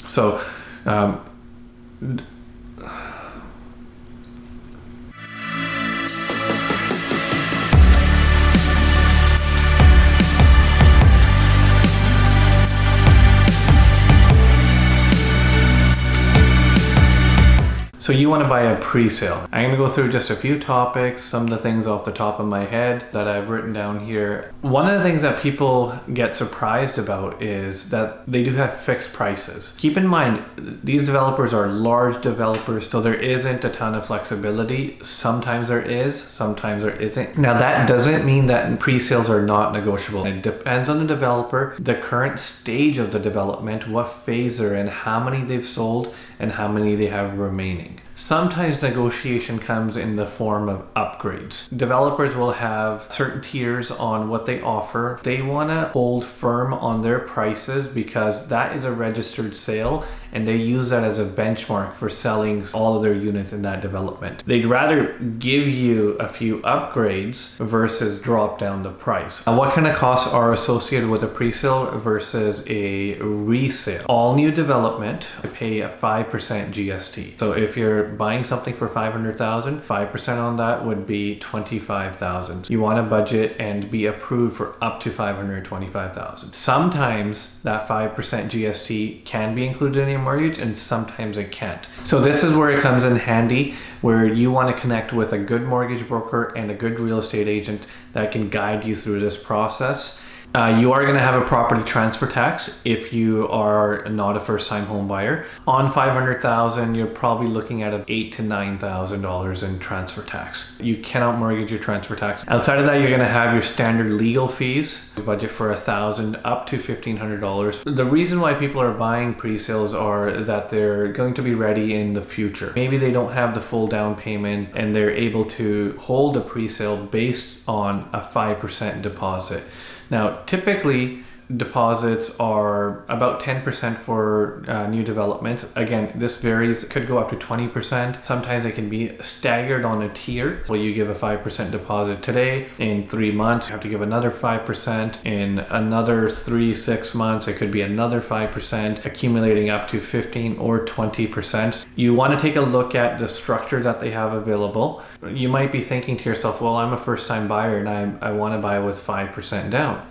So, So you want to buy a pre-sale. I'm going to go through just a few topics, some of the things off the top of my head that I've written down here. One of the things that people get surprised about is that they do have fixed prices. Keep in mind, these developers are large developers, so there isn't a ton of flexibility. Sometimes there is, sometimes there isn't. Now that doesn't mean that pre-sales are not negotiable. It depends on the developer, the current stage of the development, what phase they're in, how many they've sold, and how many they have remaining. Sometimes negotiation comes in the form of upgrades. Developers will have certain tiers on what they offer. They want to hold firm on their prices because that is a registered sale and they use that as a benchmark for selling all of their units in that development. They'd rather give you a few upgrades versus drop down the price. Now, what kind of costs are associated with a pre-sale versus a resale? All new development pay a 5% GST. So if you're buying something for 500,000, 5% on that would be 25,000. You want to budget and be approved for up to 525,000. Sometimes that 5% GST can be included in your mortgage and sometimes it can't. So this is where it comes in handy, where you want to connect with a good mortgage broker and a good real estate agent that can guide you through this process. You are going to have a property transfer tax if you are not a first-time home buyer. On 500,000, you're probably looking at $8,000 to $9,000 in transfer tax. You cannot mortgage your transfer tax. Outside of that, you're going to have your standard legal fees. Budget for $1,000 up to $1,500. The reason why people are buying pre-sales are that they're going to be ready in the future. Maybe they don't have the full down payment and they're able to hold a pre-sale based on a 5% deposit. Now, typically, deposits are about 10% for new developments. Again, this varies. It could go up to 20%. Sometimes it can be staggered on a tier. Well, you give a 5% deposit today. In 3 months, you have to give another 5%. In another 3-6 months, it could be another 5%, accumulating up to 15 or 20%. You want to take a look at the structure that they have available. You might be thinking to yourself, well, I'm a first-time buyer and I want to buy with 5% down.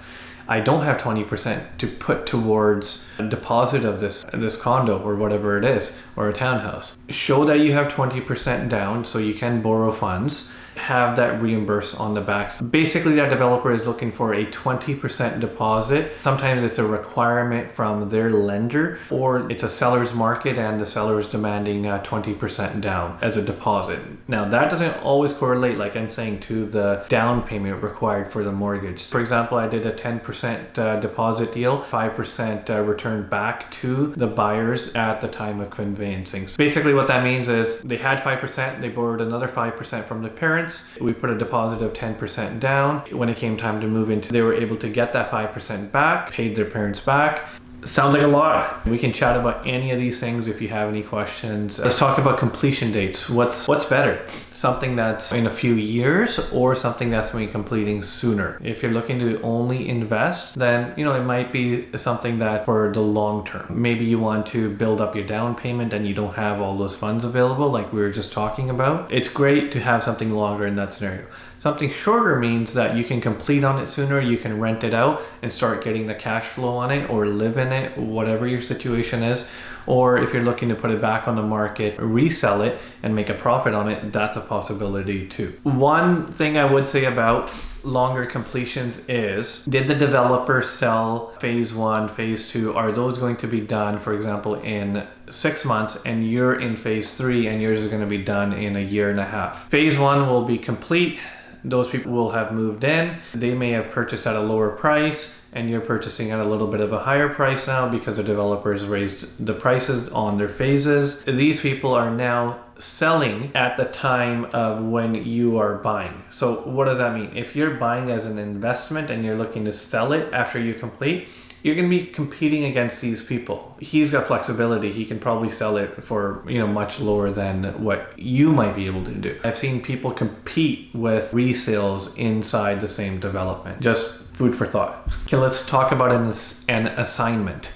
I don't have 20% to put towards a deposit of this condo or whatever it is, or a townhouse. Show that you have 20% down so you can borrow funds. Have that reimbursed on the back. Basically, that developer is looking for a 20% deposit. Sometimes it's a requirement from their lender, or it's a seller's market and the seller is demanding 20% down as a deposit. Now, that doesn't always correlate, like I'm saying, to the down payment required for the mortgage. For example, I did a 10% deposit deal, 5% returned back to the buyers at the time of conveyancing. So basically, what that means is they had 5%, they borrowed another 5% from the parents. We put a deposit of 10% down. When it came time to move into, they were able to get that 5% back, paid their parents back. Sounds like a lot. We can chat about any of these things if you have any questions. Let's talk about completion dates. What's better? Something that's in a few years or something that's going to be completing sooner? If you're looking to only invest, then it might be something that for the long term. Maybe you want to build up your down payment and you don't have all those funds available like we were just talking about. It's great to have something longer in that scenario. Something shorter means that you can complete on it sooner, you can rent it out and start getting the cash flow on it or live in it, whatever your situation is. Or if you're looking to put it back on the market, resell it and make a profit on it, that's a possibility too. One thing I would say about longer completions is, did the developer sell phase 1, phase 2? Are those going to be done, for example, in 6 months and you're in phase 3 and yours is going to be done in a year and a half? Phase 1 will be complete. Those people will have moved in. They may have purchased at a lower price and you're purchasing at a little bit of a higher price now because the developers raised the prices on their phases. These people are now selling at the time of when you are buying. So what does that mean? If you're buying as an investment and you're looking to sell it after you complete, you're going to be competing against these people. He's got flexibility. He can probably sell it for, much lower than what you might be able to do. I've seen people compete with resales inside the same development. Just food for thought. Okay, let's talk about an assignment.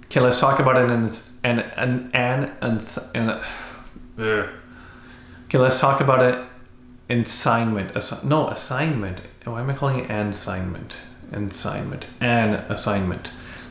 Okay, let's talk about okay, let's talk about an assignment. Assignment. Why am I calling it an assignment? An assignment.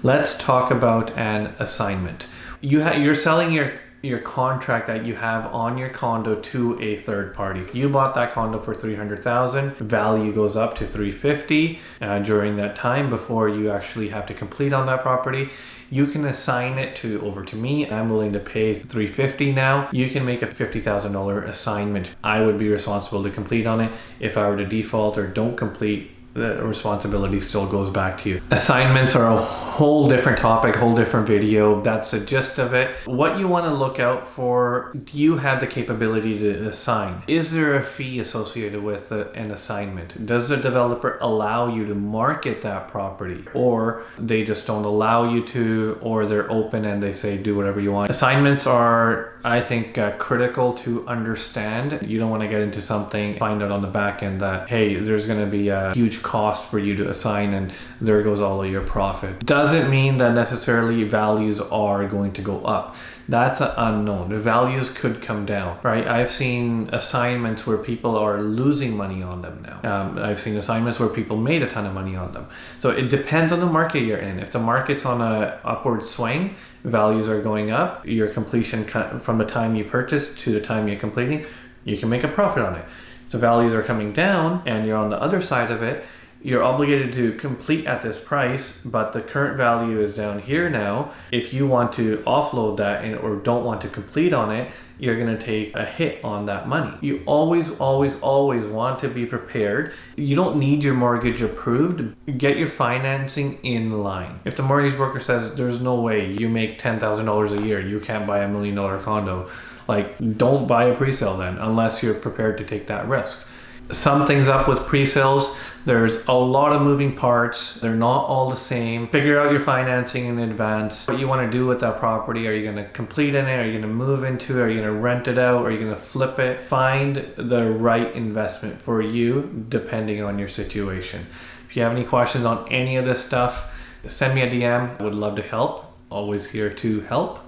Let's talk about an assignment. You're selling your contract that you have on your condo to a third party. If you bought that condo for $300,000, value goes up to $350 during that time before you actually have to complete on that property. You can assign it over to me. I'm willing to pay $350 now. You can make a $50,000 assignment. I would be responsible to complete on it. If I were to default or don't complete, the responsibility still goes back to you. Assignments are a whole different topic, whole different video. That's the gist of it. What you want to look out for, do you have the capability to assign? Is there a fee associated with an assignment? Does the developer allow you to market that property? Or they just don't allow you to, or they're open and they say do whatever you want. Assignments are, I think, critical to understand. You don't want to get into something, find out on the back end that, hey, there's going to be a huge cost for you to assign and there goes all of your profit. Doesn't mean that necessarily values are going to go up. That's unknown. The values could come down, right? I've seen assignments where people are losing money on them now. I've seen assignments where people made a ton of money on them. So it depends on the market you're in. If the market's on a upward swing, values are going up. Your completion from the time you purchase to the time you're completing, you can make a profit on it. So values are coming down and you're on the other side of it, you're obligated to complete at this price, but the current value is down here now. If you want to offload that or don't want to complete on it, you're going to take a hit on that money. You always want to be prepared. You don't need your mortgage approved. Get your financing in line. If the mortgage broker says there's no way you make $10,000 a year, you can't buy $1 million condo, like, don't buy a pre-sale then, unless you're prepared to take that risk. Sum things up with pre-sales. There's a lot of moving parts. They're not all the same. Figure out your financing in advance. What you want to do with that property. Are you going to complete in it? Are you going to move into it? Are you going to rent it out? Are you going to flip it? Find the right investment for you depending on your situation. If you have any questions on any of this stuff, send me a DM. I would love to help. Always here to help.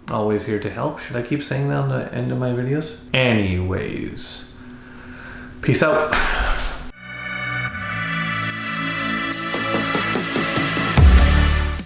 Always here to help. Should I keep saying that on the end of my videos? Anyways, peace out.